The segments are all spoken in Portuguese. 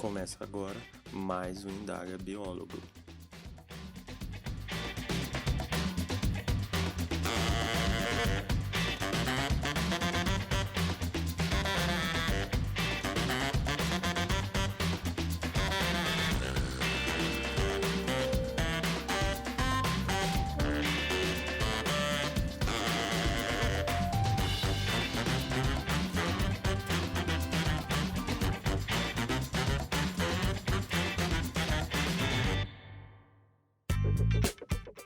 Começa agora mais um Indaga Biólogo.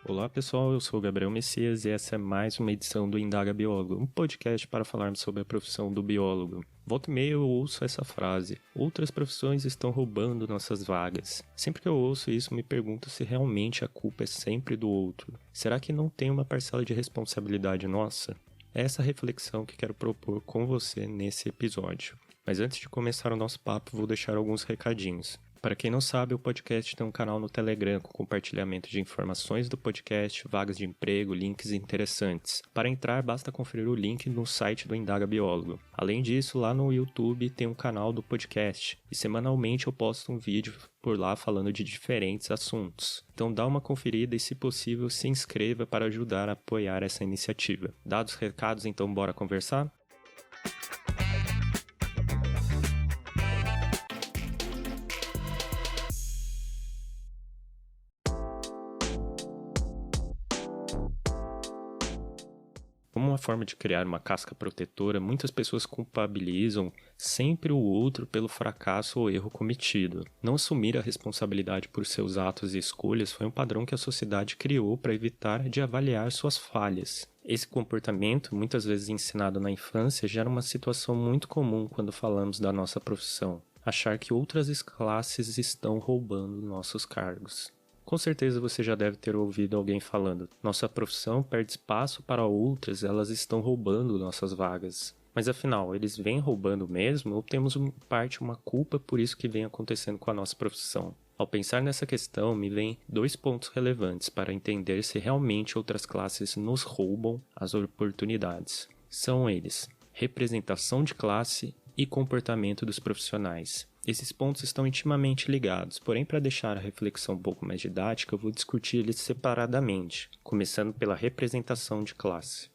Olá pessoal, eu sou o Gabriel Messias e essa é mais uma edição do Indaga Biólogo, um podcast para falarmos sobre a profissão do biólogo. Volta e meia eu ouço essa frase: outras profissões estão roubando nossas vagas. Sempre que eu ouço isso, me pergunto se realmente a culpa é sempre do outro. Será que não tem uma parcela de responsabilidade nossa? É essa reflexão que quero propor com você nesse episódio. Mas antes de começar o nosso papo, vou deixar alguns recadinhos. Para quem não sabe, o podcast tem um canal no Telegram com compartilhamento de informações do podcast, vagas de emprego, links interessantes. Para entrar, basta conferir o link no site do Indaga Biólogo. Além disso, lá no YouTube tem um canal do podcast e semanalmente eu posto um vídeo por lá falando de diferentes assuntos. Então dá uma conferida e, se possível, se inscreva para ajudar a apoiar essa iniciativa. Dados os recados, então bora conversar? Como uma forma de criar uma casca protetora, muitas pessoas culpabilizam sempre o outro pelo fracasso ou erro cometido. Não assumir a responsabilidade por seus atos e escolhas foi um padrão que a sociedade criou para evitar de avaliar suas falhas. Esse comportamento, muitas vezes ensinado na infância, gera uma situação muito comum quando falamos da nossa profissão: achar que outras classes estão roubando nossos cargos. Com certeza você já deve ter ouvido alguém falando: nossa profissão perde espaço para outras, elas estão roubando nossas vagas. Mas afinal, eles vêm roubando mesmo ou temos em parte uma culpa por isso que vem acontecendo com a nossa profissão? Ao pensar nessa questão, me vêm dois pontos relevantes para entender se realmente outras classes nos roubam as oportunidades. São eles: representação de classe e comportamento dos profissionais. Esses pontos estão intimamente ligados, porém, para deixar a reflexão um pouco mais didática, eu vou discutir eles separadamente, começando pela representação de classe.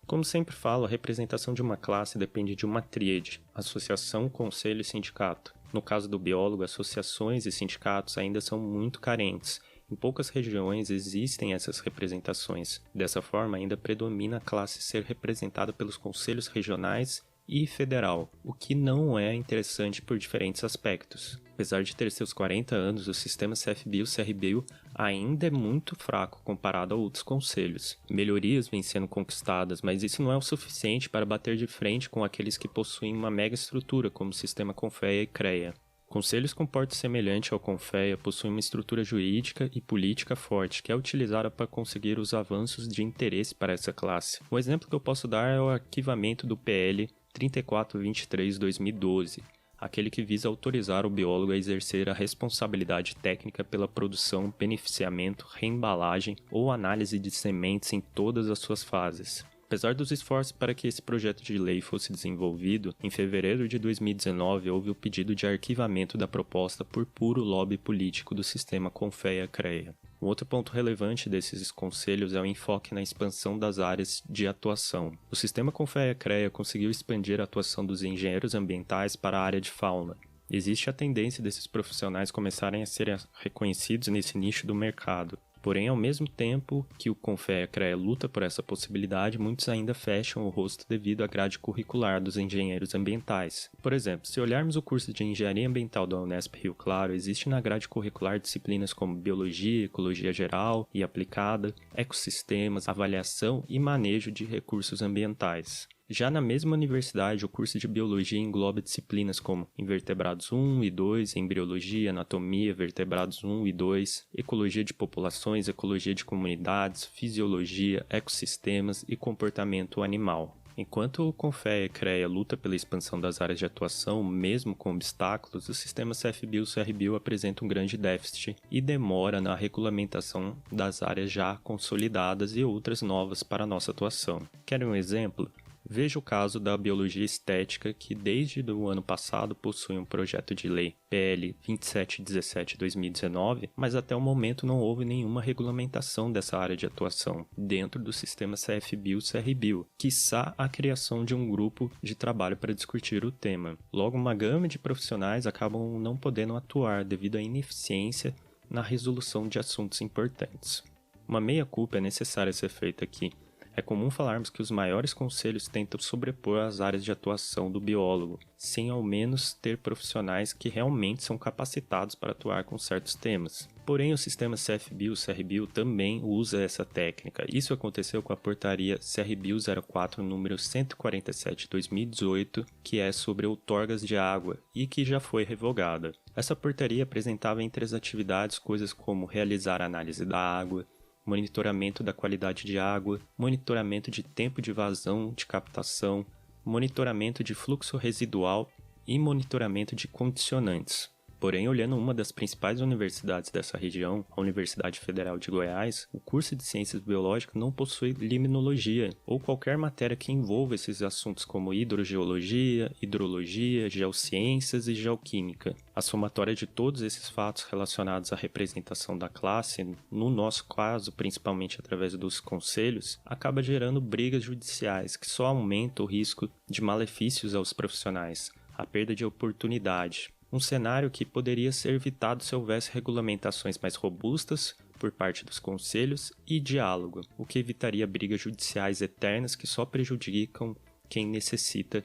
Como sempre falo, a representação de uma classe depende de uma tríade: associação, conselho e sindicato. No caso do biólogo, associações e sindicatos ainda são muito carentes. Em poucas regiões existem essas representações. Dessa forma, ainda predomina a classe ser representada pelos conselhos regionais e federal, o que não é interessante por diferentes aspectos. Apesar de ter seus 40 anos, o sistema CFBio-CRBio ainda é muito fraco comparado a outros conselhos. Melhorias vêm sendo conquistadas, mas isso não é o suficiente para bater de frente com aqueles que possuem uma mega estrutura, como o sistema Confea e CREA. Conselhos com porte semelhante ao Confea possuem uma estrutura jurídica e política forte, que é utilizada para conseguir os avanços de interesse para essa classe. Um exemplo que eu posso dar é o arquivamento do PL 3423/2012, aquele que visa autorizar o biólogo a exercer a responsabilidade técnica pela produção, beneficiamento, reembalagem ou análise de sementes em todas as suas fases. Apesar dos esforços para que esse projeto de lei fosse desenvolvido, em fevereiro de 2019 houve o pedido de arquivamento da proposta por puro lobby político do sistema Confea-CREA. Um outro ponto relevante desses conselhos é o enfoque na expansão das áreas de atuação. O sistema Confea-CREA conseguiu expandir a atuação dos engenheiros ambientais para a área de fauna. Existe a tendência desses profissionais começarem a serem reconhecidos nesse nicho do mercado. Porém, ao mesmo tempo que o Confea-CREA luta por essa possibilidade, muitos ainda fecham o rosto devido à grade curricular dos engenheiros ambientais. Por exemplo, se olharmos o curso de Engenharia Ambiental da Unesp Rio Claro, existe na grade curricular disciplinas como Biologia, Ecologia Geral e Aplicada, Ecossistemas, Avaliação e Manejo de Recursos Ambientais. Já na mesma universidade, o curso de Biologia engloba disciplinas como Invertebrados 1 e 2, Embriologia, Anatomia, Vertebrados 1 e 2, Ecologia de Populações, Ecologia de Comunidades, Fisiologia, Ecossistemas e Comportamento Animal. Enquanto o CONFEA e CREA luta pela expansão das áreas de atuação, mesmo com obstáculos, o sistema CFBio e CRBio apresenta um grande déficit e demora na regulamentação das áreas já consolidadas e outras novas para a nossa atuação. Querem um exemplo? Veja o caso da biologia estética, que desde o ano passado possui um projeto de lei PL 2717/2019, mas até o momento não houve nenhuma regulamentação dessa área de atuação dentro do sistema CFBio-CRBio, quiçá a criação de um grupo de trabalho para discutir o tema. Logo, uma gama de profissionais acabam não podendo atuar devido à ineficiência na resolução de assuntos importantes. Uma meia-culpa é necessária ser feita aqui. É comum falarmos que os maiores conselhos tentam sobrepor as áreas de atuação do biólogo, sem ao menos ter profissionais que realmente são capacitados para atuar com certos temas. Porém, o sistema CFBio-CRBio também usa essa técnica. Isso aconteceu com a portaria CRBio 04, número 147/2018, que é sobre outorgas de água e que já foi revogada. Essa portaria apresentava entre as atividades coisas como realizar análise da água, monitoramento da qualidade de água, monitoramento de tempo de vazão de captação, monitoramento de fluxo residual e monitoramento de condicionantes. Porém, olhando uma das principais universidades dessa região, a Universidade Federal de Goiás, o curso de Ciências Biológicas não possui limnologia ou qualquer matéria que envolva esses assuntos como hidrogeologia, hidrologia, geociências e geoquímica. A somatória de todos esses fatos relacionados à representação da classe, no nosso caso, principalmente através dos conselhos, acaba gerando brigas judiciais que só aumentam o risco de malefícios aos profissionais, a perda de oportunidade. Um cenário que poderia ser evitado se houvesse regulamentações mais robustas por parte dos conselhos e diálogo, o que evitaria brigas judiciais eternas que só prejudicam quem necessita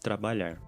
trabalhar.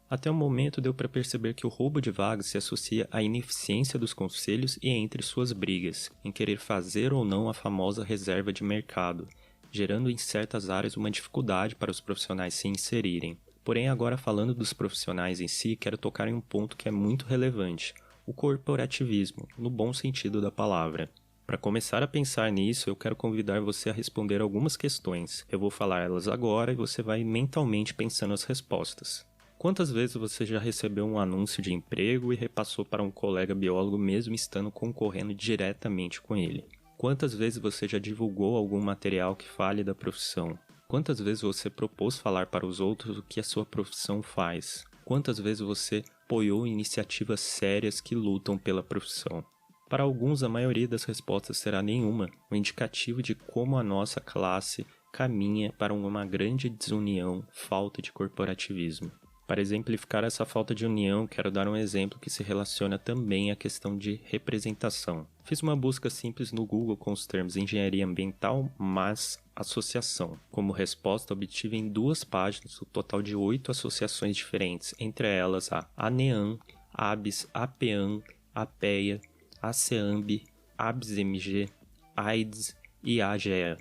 Até o momento deu para perceber que o roubo de vagas se associa à ineficiência dos conselhos e entre suas brigas, em querer fazer ou não a famosa reserva de mercado, gerando em certas áreas uma dificuldade para os profissionais se inserirem. Porém, agora falando dos profissionais em si, quero tocar em um ponto que é muito relevante, o corporativismo, no bom sentido da palavra. Para começar a pensar nisso, eu quero convidar você a responder algumas questões. Eu vou falar elas agora e você vai mentalmente pensando as respostas. Quantas vezes você já recebeu um anúncio de emprego e repassou para um colega biólogo mesmo estando concorrendo diretamente com ele? Quantas vezes você já divulgou algum material que fale da profissão? Quantas vezes você propôs falar para os outros o que a sua profissão faz? Quantas vezes você apoiou iniciativas sérias que lutam pela profissão? Para alguns, a maioria das respostas será nenhuma, um indicativo de como a nossa classe caminha para uma grande desunião, falta de corporativismo. Para exemplificar essa falta de união, quero dar um exemplo que se relaciona também à questão de representação. Fiz uma busca simples no Google com os termos engenharia ambiental mais associação. Como resposta, obtive em 2 páginas o total de 8 associações diferentes, entre elas a ANEAM, ABS, APEAM, APEA, ACEAMB, ABS-MG, AIDS e AGEA.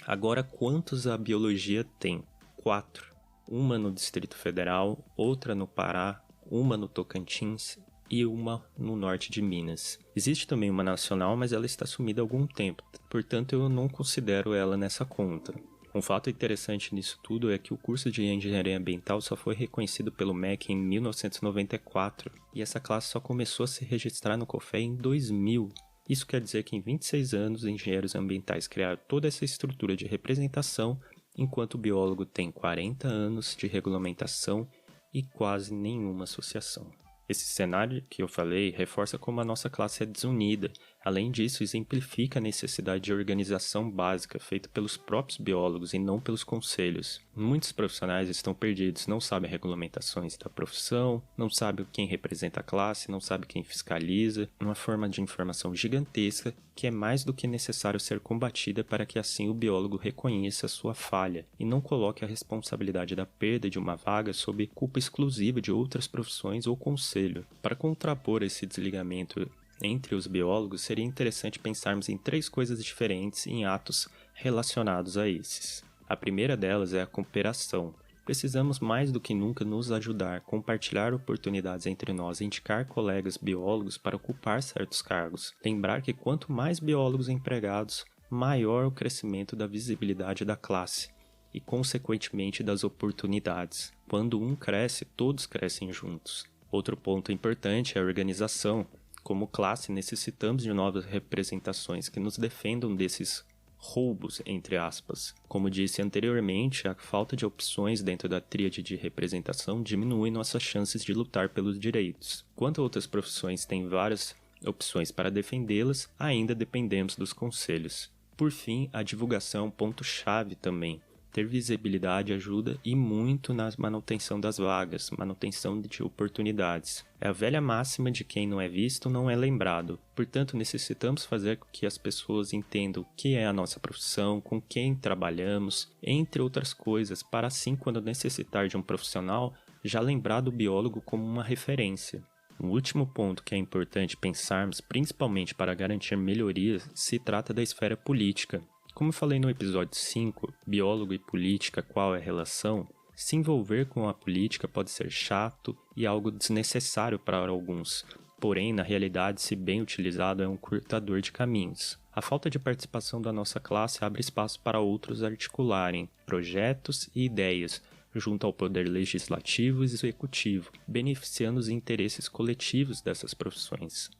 Agora, quantos a biologia tem? 4. Uma no Distrito Federal, outra no Pará, uma no Tocantins e uma no norte de Minas. Existe também uma nacional, mas ela está sumida há algum tempo, portanto eu não considero ela nessa conta. Um fato interessante nisso tudo é que o curso de Engenharia Ambiental só foi reconhecido pelo MEC em 1994 e essa classe só começou a se registrar no CONFEA em 2000. Isso quer dizer que em 26 anos, engenheiros ambientais criaram toda essa estrutura de representação, enquanto o biólogo tem 40 anos de regulamentação e quase nenhuma associação. Esse cenário que eu falei reforça como a nossa classe é desunida. Além disso, exemplifica a necessidade de organização básica feita pelos próprios biólogos e não pelos conselhos. Muitos profissionais estão perdidos, não sabem regulamentações da profissão, não sabem quem representa a classe, não sabem quem fiscaliza, uma forma de informação gigantesca que é mais do que necessário ser combatida para que assim o biólogo reconheça a sua falha e não coloque a responsabilidade da perda de uma vaga sob culpa exclusiva de outras profissões ou conselho. Para contrapor esse desligamento entre os biólogos, seria interessante pensarmos em 3 coisas diferentes em atos relacionados a esses. A primeira delas é a cooperação. Precisamos mais do que nunca nos ajudar, compartilhar oportunidades entre nós, indicar colegas biólogos para ocupar certos cargos. Lembrar que quanto mais biólogos empregados, maior o crescimento da visibilidade da classe e, consequentemente, das oportunidades. Quando um cresce, todos crescem juntos. Outro ponto importante é a organização. Como classe, necessitamos de novas representações que nos defendam desses roubos, entre aspas. Como disse anteriormente, a falta de opções dentro da tríade de representação diminui nossas chances de lutar pelos direitos. Enquanto outras profissões têm várias opções para defendê-las, ainda dependemos dos conselhos. Por fim, a divulgação é um ponto-chave também. Ter visibilidade ajuda e muito na manutenção das vagas, manutenção de oportunidades. É a velha máxima de quem não é visto não é lembrado. Portanto, necessitamos fazer com que as pessoas entendam o que é a nossa profissão, com quem trabalhamos, entre outras coisas, para assim, quando necessitar de um profissional, já lembrar do biólogo como uma referência. Um último ponto que é importante pensarmos, principalmente para garantir melhorias, se trata da esfera política. Como eu falei no episódio 5, biólogo e política, qual é a relação? Se envolver com a política pode ser chato e algo desnecessário para alguns, porém, na realidade, se bem utilizado, é um curtador de caminhos. A falta de participação da nossa classe abre espaço para outros articularem projetos e ideias, junto ao poder legislativo e executivo, beneficiando os interesses coletivos dessas profissões.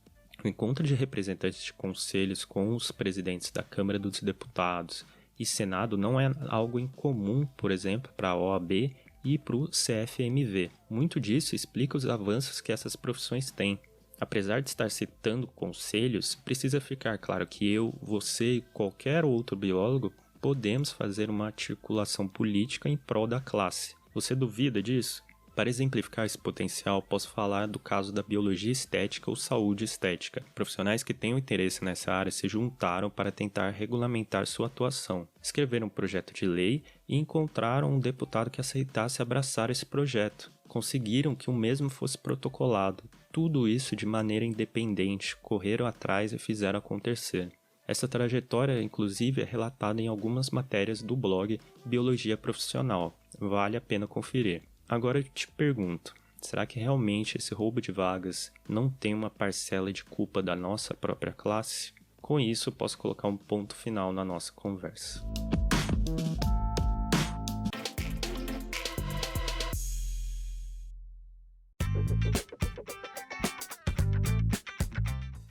O encontro de representantes de conselhos com os presidentes da Câmara dos Deputados e Senado não é algo incomum, por exemplo, para a OAB e para o CFMV. Muito disso explica os avanços que essas profissões têm. Apesar de estar citando conselhos, precisa ficar claro que eu, você e qualquer outro biólogo podemos fazer uma articulação política em prol da classe. Você duvida disso? Para exemplificar esse potencial, posso falar do caso da biologia estética ou saúde estética. Profissionais que tenham interesse nessa área se juntaram para tentar regulamentar sua atuação. Escreveram um projeto de lei e encontraram um deputado que aceitasse abraçar esse projeto. Conseguiram que o mesmo fosse protocolado. Tudo isso de maneira independente, correram atrás e fizeram acontecer. Essa trajetória, inclusive, é relatada em algumas matérias do blog Biologia Profissional. Vale a pena conferir. Agora eu te pergunto, será que realmente esse roubo de vagas não tem uma parcela de culpa da nossa própria classe? Com isso, eu posso colocar um ponto final na nossa conversa.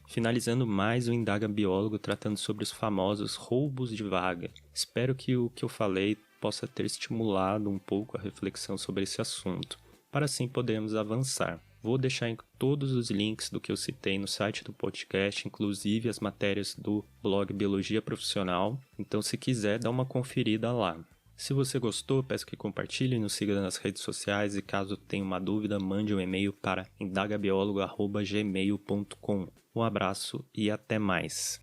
Finalizando mais o Indaga Biólogo tratando sobre os famosos roubos de vaga. Espero que o que eu falei possa ter estimulado um pouco a reflexão sobre esse assunto, para assim podermos avançar. Vou deixar todos os links do que eu citei no site do podcast, inclusive as matérias do blog Biologia Profissional, então se quiser dá uma conferida lá. Se você gostou, peço que compartilhe e nos siga nas redes sociais e caso tenha uma dúvida, mande um e-mail para indagabiologo@gmail.com. Um abraço e até mais!